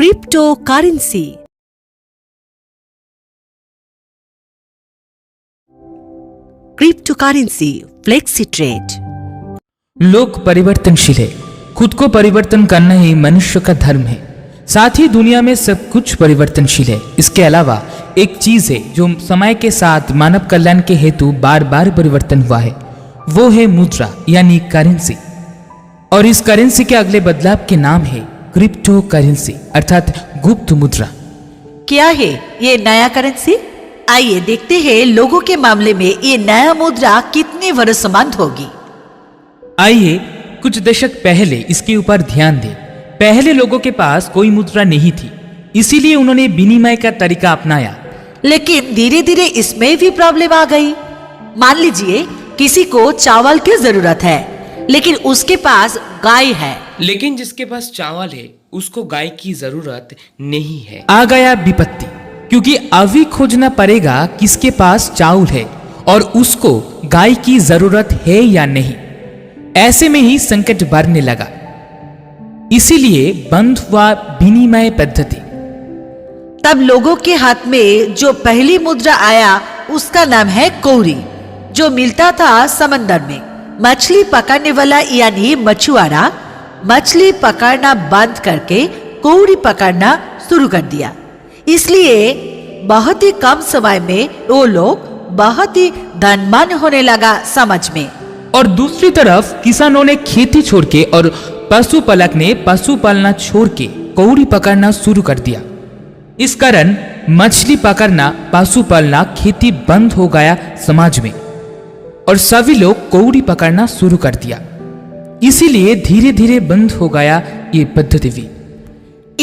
Cryptocurrency. Cryptocurrency flexi trade. लोग परिवर्तनशील है। खुद को परिवर्तन करना ही मनुष्य का धर्म है। साथ ही दुनिया में सब कुछ परिवर्तनशील है। इसके अलावा एक चीज है जो समय के साथ मानव कल्याण के हेतु बार बार परिवर्तन हुआ है, वो है मुद्रा यानी करेंसी। और इस करेंसी के अगले बदलाव के नाम है क्रिप्टो करेंसी अर्थात गुप्त मुद्रा। क्या है ये नया करेंसी? आइए देखते हैं लोगों के मामले में ये नया मुद्रा कितने भरोसेमंद होगी। आइए कुछ दशक पहले इसके ऊपर ध्यान दें। पहले लोगों के पास कोई मुद्रा नहीं थी, इसीलिए उन्होंने विनिमय का तरीका अपनाया। लेकिन धीरे धीरे इसमें भी प्रॉब्लम आ गई। मान लीजिए किसी को चावल की जरूरत है, लेकिन उसके पास गाय है। लेकिन जिसके पास चावल है उसको गाय की जरूरत नहीं है। आ गया विपत्ति, क्योंकि अभी खोजना पड़ेगा किसके पास चावल है और उसको गाय की जरूरत है या नहीं। ऐसे में ही संकट बढ़ने लगा। इसीलिए बंद हुआ विनिमय पद्धति। तब लोगों के हाथ में जो पहली मुद्रा आया उसका नाम है कौड़ी, जो मिलता था समंदर में। मछली पकड़ने वाला यानी मछुआरा मछली पकड़ना बंद करके कौड़ी पकड़ना शुरू कर दिया। इसलिए बहुत ही कम समय में वो लोग बहुत ही धनवान होने लगा समझ में। और दूसरी तरफ किसानों ने खेती छोड़ के और पशुपालक ने पशु पालना छोड़ के कौड़ी पकड़ना शुरू कर दिया। इस कारण मछली पकड़ना, पशु पालना, खेती बंद हो गया समाज में और सभी लोग कौड़ी पकड़ना शुरू कर दिया। इसीलिए धीरे धीरे बंद हो गया ये पद्धति भी।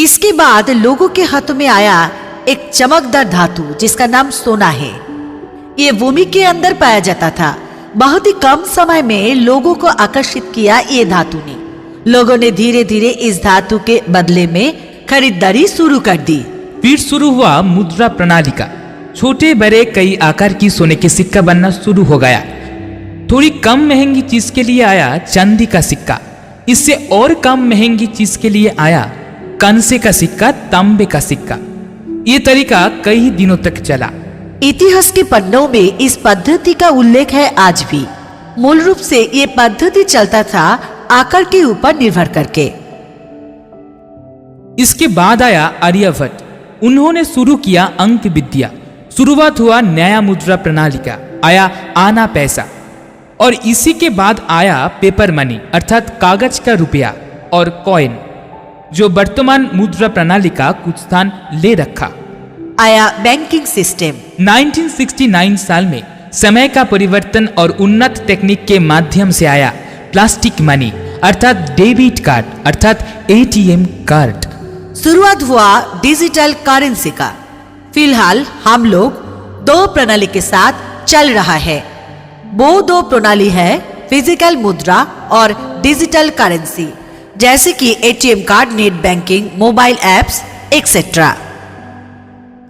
इसके बाद लोगों के हाथों में आया एक चमकदार धातु जिसका नाम सोना है। ये भूमि के अंदर पाया जाता था। बहुत ही कम समय में लोगों को आकर्षित किया ये धातु ने। लोगों ने धीरे धीरे इस धातु के बदले में खरीदारी शुरू कर दी। फिर शुरू हुआ मुद्रा प्रणाली का। छोटे बड़े कई आकार की सोने के सिक्का बनना शुरू हो गया। थोड़ी कम महंगी चीज के लिए आया चांदी का सिक्का। इससे और कम महंगी चीज के लिए आया कांसे का सिक्का, तांबे का सिक्का। ये तरीका कई दिनों तक चला। इतिहास के पन्नों में इस पद्धति का उल्लेख है आज भी। मूल रूप से ये पद्धति चलता था आकार के ऊपर निर्भर करके। इसके बाद आया आर्यभट्ट। उन्होंने शुरू किया अंक विद्या। शुरुआत हुआ नया मुद्रा प्रणाली का। आया आना पैसा। और इसी के बाद आया पेपर मनी अर्थात कागज का रुपया और कॉइन, जो वर्तमान मुद्रा प्रणाली का कुछ स्थान ले रखा। आया बैंकिंग सिस्टम। 1969 साल में समय का परिवर्तन और उन्नत तकनीक के माध्यम से आया प्लास्टिक मनी अर्थात डेबिट कार्ड अर्थात एटीएम कार्ड। शुरुआत हुआ डिजिटल करेंसी का। फिलहाल हम लोग दो प्रणाली के साथ चल रहा है। वो दो प्रणाली है फिजिकल मुद्रा और डिजिटल करेंसी, जैसे कि ATM card, net banking, mobile apps etcetera.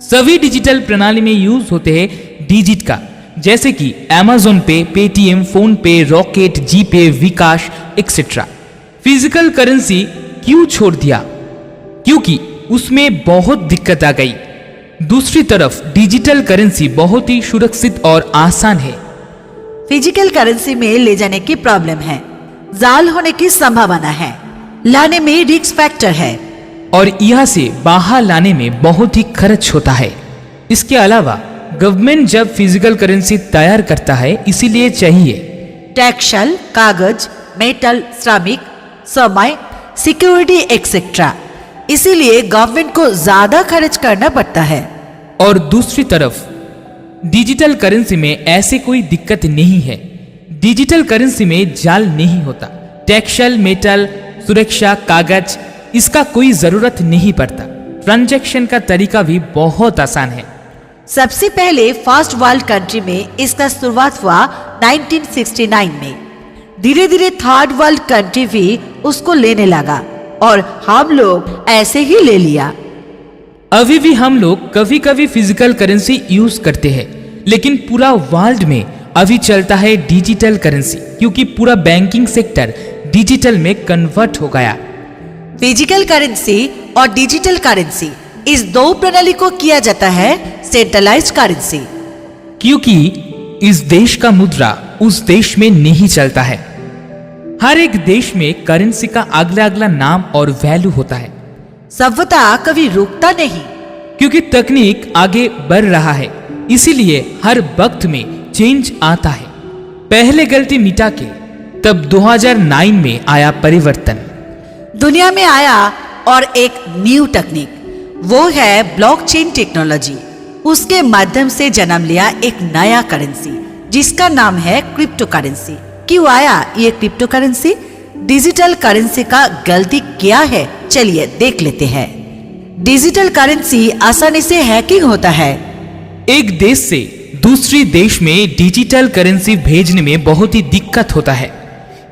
सभी डिजिटल प्रणाली में यूज होते हैं डिजिट का, जैसे कि अमेज़न पे, पेटीएम, फोन पे, रॉकेट, जीपे, विकास एक्सेट्रा। फिजिकल करेंसी क्यों छोड़ दिया? क्योंकि उसमें बहुत दिक्कत आ गई। दूसरी तरफ डिजिटल करेंसी बहुत ही सुरक्षित और आसान है। फिजिकल करेंसी में ले जाने की प्रॉब्लम है, जाल होने की संभावना है, लाने में रिस्क फैक्टर है और यहाँ से बाहर लाने में बहुत ही खर्च होता है। इसके अलावा गवर्नमेंट जब फिजिकल करेंसी तैयार करता है इसीलिए चाहिए टैक्सल, कागज, मेटल, श्रमिक, समय, सिक्योरिटी एक्सेट्रा। इसीलिए गवर्नमेंट को ज्यादा खर्च करना पड़ता है। और दूसरी तरफ डिजिटल करेंसी में ऐसे कोई दिक्कत नहीं है। डिजिटल करेंसी में जाल नहीं होता। टैक्सल, मेटल, सुरक्षा, कागज, इसका कोई जरूरत नहीं पड़ता। ट्रांजैक्शन का तरीका भी बहुत आसान है। सबसे पहले फर्स्ट वर्ल्ड कंट्री में इसका शुरुआत हुआ 1969 में। धीरे धीरे थर्ड वर्ल्ड कंट्री भी उसको लेने लगा और हम लोग ऐसे ही ले लिया। अभी भी हम लोग कभी कभी फिजिकल करेंसी यूज करते हैं, लेकिन पूरा वर्ल्ड में अभी चलता है डिजिटल करेंसी, क्योंकि पूरा बैंकिंग सेक्टर डिजिटल में कन्वर्ट हो गया। फिजिकल करेंसी और डिजिटल करेंसी, इस दो प्रणाली को किया जाता है सेंट्रलाइज्ड करेंसी। क्योंकि इस देश का मुद्रा उस देश में नहीं चलता है। हर एक देश में करेंसी का अगला अगला नाम और वैल्यू होता है। सभ्यता कभी रुकता नहीं। क्योंकि तकनीक आगे बढ़ रहा है, इसीलिए हर वक्त में चेंज आता है। पहले गलती मिटा के तब 2009 में आया परिवर्तन। दुनिया में आया और एक न्यू टेक्निक, वो है ब्लॉकचेन टेक्नोलॉजी। उसके माध्यम से जन्म लिया एक नया करेंसी जिसका नाम है क्रिप्टो करेंसी। क्यों आया ये क्रिप्टो करेंसी? डिजिटल करेंसी का गलती क्या है, चलिए देख लेते हैं। डिजिटल करेंसी आसानी से हैकिंग होता है। एक देश से दूसरी देश में डिजिटल करेंसी भेजने में बहुत ही दिक्कत होता है।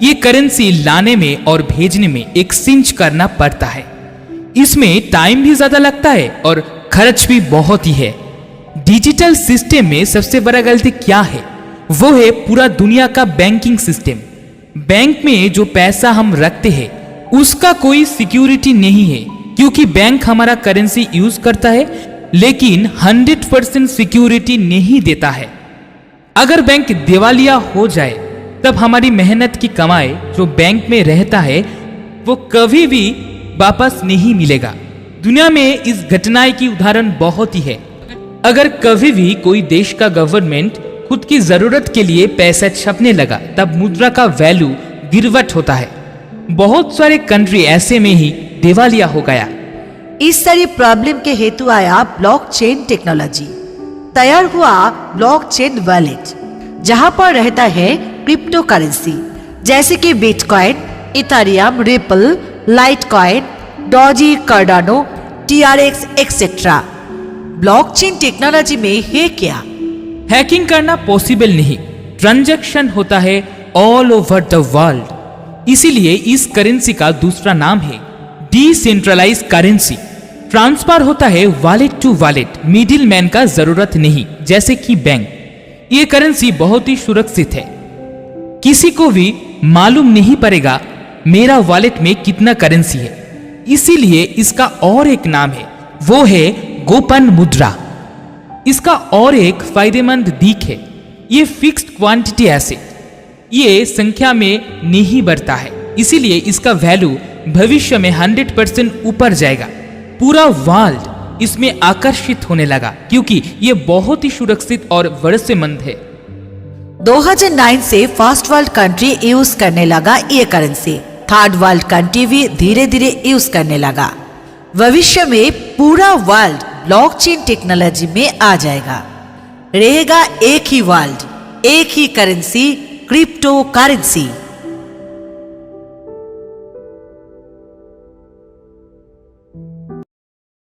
ये करेंसी लाने में और भेजने में एक्सचेंज करना पड़ता है। इसमें टाइम भी ज्यादा लगता है और खर्च भी बहुत ही है। डिजिटल सिस्टम में सबसे बड़ा गलती क्या है? वो है पूरा दुनिया का बैंकिंग सिस्टम। बैंक में जो पैसा हम रखते हैं उसका कोई सिक्योरिटी नहीं है, क्योंकि बैंक हमारा करेंसी यूज करता है लेकिन 100% सिक्योरिटी नहीं देता है। अगर बैंक दिवालिया हो जाए तब हमारी मेहनत की कमाई जो बैंक में रहता है वो कभी भी वापस नहीं मिलेगा। दुनिया में इस घटना की उदाहरण बहुत ही है। अगर कभी भी कोई देश का गवर्नमेंट खुद की जरूरत के लिए पैसा छपने लगा तब मुद्रा का वैल्यू गिरवट होता है। बहुत सारे कंट्री ऐसे में ही दिवालिया हो गया। इस सारी प्रॉब्लम के हेतु आया ब्लॉकचेन टेक्नोलॉजी। तैयार हुआ ब्लॉकचेन वॉलेट, जहां पर रहता है क्रिप्टो करेंसी जैसे कि bitcoin, Ethereum, ripple, Litecoin, Doge, Cardano, TRX etcetera. Blockchain technology में है क्या? हैकिंग करना पॉसिबल नहीं। ट्रांजैक्शन होता है ऑल ओवर द वर्ल्ड। इसीलिए इस करेंसी का दूसरा नाम है डिसेंट्रलाइज्ड करेंसी। ट्रांसफर होता है wallet to wallet, middle man का जरूरत नहीं, जैसे कि बैंक। ये करेंसी बहुत ही सुरक्षित है। किसी को भी मालूम नहीं पड़ेगा मेरा वॉलेट में कितना करेंसी है। इसीलिए इसका और एक नाम है, वो है गोपन मुद्रा। इसका और एक फायदेमंद दिक है, ये फिक्स्ड क्वांटिटी एसेट, ये संख्या में नहीं बढ़ता है। इसीलिए इसका वैल्यू भविष्य में 100% ऊपर जाएगा। पूरा वर्ल्ड इसमें आकर्षित होने लगा क्योंकि ये बहुत ही सुरक्षित और भरोसेमंद है। 2009 से फर्स्ट वर्ल्ड कंट्री यूज करने लगा ये करेंसी। थर्ड वर्ल्ड कंट्री भी धीरे धीरे यूज करने लगा। भविष्य में पूरा वर्ल्ड ब्लॉकचेन टेक्नोलॉजी में आ जाएगा। रहेगा एक ही वर्ल्ड, एक ही करेंसी, क्रिप्टो करेंसी।